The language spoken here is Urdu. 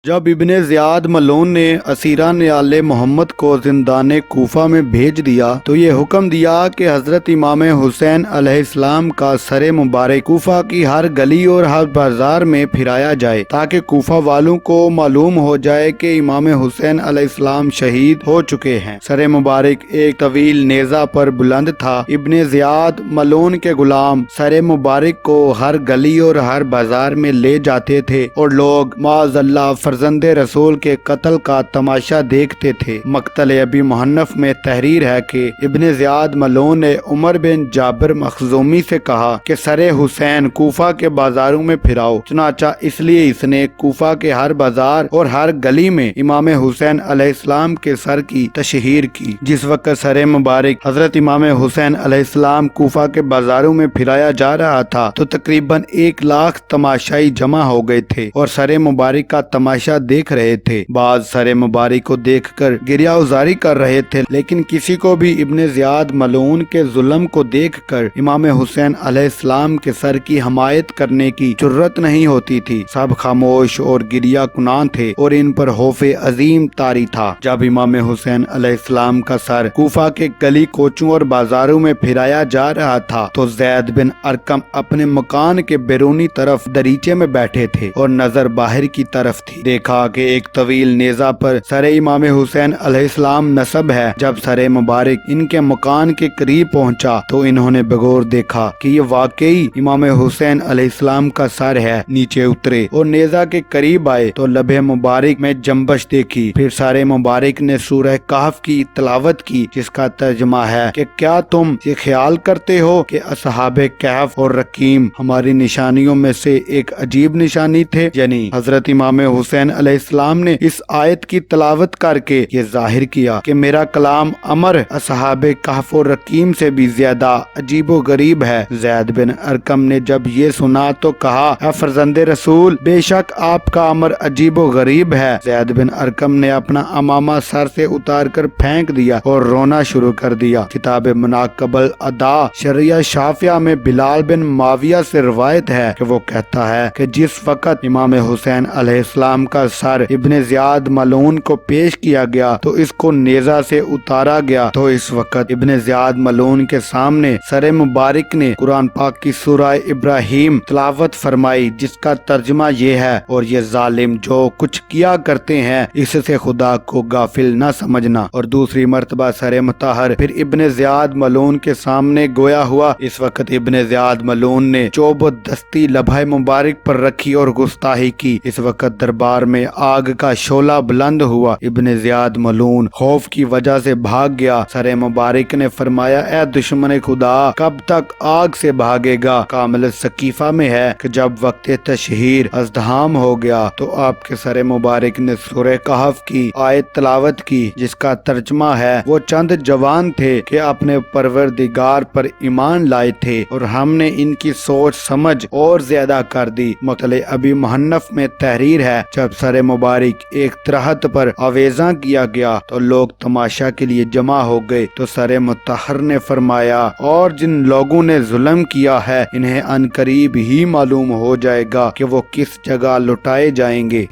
جب ابن زیاد ملعون نے اسیران آل محمد کو زندان کوفہ میں بھیج دیا تو یہ حکم دیا کہ حضرت امام حسین علیہ السلام کا سر مبارک کوفہ کی ہر گلی اور ہر بازار میں پھرایا جائے تاکہ کوفہ والوں کو معلوم ہو جائے کہ امام حسین علیہ السلام شہید ہو چکے ہیں۔ سر مبارک ایک طویل نیزہ پر بلند تھا۔ ابن زیاد ملعون کے غلام سر مبارک کو ہر گلی اور ہر بازار میں لے جاتے تھے اور لوگ معاذ اللہ فرزند رسول کے قتل کا تماشا دیکھتے تھے۔ مقتل ابی محنف میں تحریر ہے کہ ابن زیاد ملعون نے عمر بن جابر مخزومی سے کہا کہ سر حسین کوفہ کے بازاروں میں پھراؤ، چنانچہ اس لیے اس نے کوفہ کے ہر بازار اور ہر گلی میں امام حسین علیہ السلام کے سر کی تشہیر کی۔ جس وقت سر مبارک حضرت امام حسین علیہ السلام کوفہ کے بازاروں میں پھرایا جا رہا تھا تو تقریباً 1,00,000 تماشائی جمع ہو گئے تھے اور سر مبارک کا تماشا دیکھ رہے تھے۔ بعض سر مبارک کو دیکھ کر گریہ ازاری کر رہے تھے، لیکن کسی کو بھی ابن زیاد ملعون کے ظلم کو دیکھ کر امام حسین علیہ السلام کے سر کی حمایت کرنے کی جرأت نہیں ہوتی تھی۔ سب خاموش اور گریہ کناں تھے اور ان پر خوف عظیم طاری تھا۔ جب امام حسین علیہ السلام کا سر کوفہ کے گلی کوچوں اور بازاروں میں پھرایا جا رہا تھا تو زید بن ارقم اپنے مکان کے بیرونی طرف دریچے میں بیٹھے تھے اور نظر باہر کی طرف تھی۔ دیکھا کہ ایک طویل نیزہ پر سر امام حسین علیہ السلام نصب ہے۔ جب سر مبارک ان کے مکان کے قریب پہنچا تو انہوں نے بغور دیکھا کہ یہ واقعی امام حسین علیہ السلام کا سر ہے۔ نیچے اترے اور نیزہ کے قریب آئے تو لبِ مبارک میں جنبش دیکھی۔ پھر سر مبارک نے سورہ کہف کی تلاوت کی، جس کا ترجمہ ہے کہ کیا تم یہ خیال کرتے ہو کہ اصحاب کہف اور رقیم ہماری نشانیوں میں سے ایک عجیب نشانی تھے؟ یعنی حضرت امام حسین علیہ السلام نے اس آیت کی تلاوت کر کے یہ ظاہر کیا کہ میرا کلام امر اصحاب کہف و رقیم سے بھی زیادہ عجیب و غریب ہے۔ زید بن ارقم نے جب یہ سنا تو کہا، اے فرزند رسول، بے شک آپ کا امر عجیب و غریب ہے۔ زید بن ارقم نے اپنا امامہ سر سے اتار کر پھینک دیا اور رونا شروع کر دیا۔ کتاب مناقب الادا شریعہ شافعہ میں بلال بن معاویہ سے روایت ہے کہ وہ کہتا ہے کہ جس وقت امام حسین علیہ السلام کا سر ابن زیاد ملعون کو پیش کیا گیا تو اس کو نیزہ سے اتارا گیا تو اس وقت ابن زیاد ملعون کے سامنے سر مبارک نے قرآن پاک کی سورہ ابراہیم تلاوت فرمائی، جس کا ترجمہ یہ ہے، اور یہ ظالم جو کچھ کیا کرتے ہیں اس سے خدا کو غافل نہ سمجھنا۔ اور دوسری مرتبہ سر مطہر پھر ابن زیاد ملعون کے سامنے گویا ہوا۔ اس وقت ابن زیاد ملعون نے چوب و دستی لبہ مبارک پر رکھی اور گستاخی کی۔ اس وقت دربار میں آگ کا شعلہ بلند ہوا۔ ابن زیاد ملعون خوف کی وجہ سے بھاگ گیا۔ سر مبارک نے فرمایا، اے دشمن خدا، کب تک آگ سے بھاگے گا؟ کامل ثقیفہ میں ہے کہ جب وقت تشہیر ازدحام ہو گیا تو آپ کے سر مبارک نے سورہ کہف کی آیت تلاوت کی، جس کا ترجمہ ہے، وہ چند جوان تھے کہ اپنے پروردگار پر ایمان لائے تھے اور ہم نے ان کی سوچ سمجھ اور زیادہ کر دی۔ مقتل ابی محنف میں تحریر ہے، جب سر مبارک ایک درخت پر آویزاں کیا گیا تو لوگ تماشا کے لیے جمع ہو گئے تو سر مطہر نے فرمایا، اور جن لوگوں نے ظلم کیا ہے انہیں عنقریب ہی معلوم ہو جائے گا کہ وہ کس جگہ لٹائے جائیں گے۔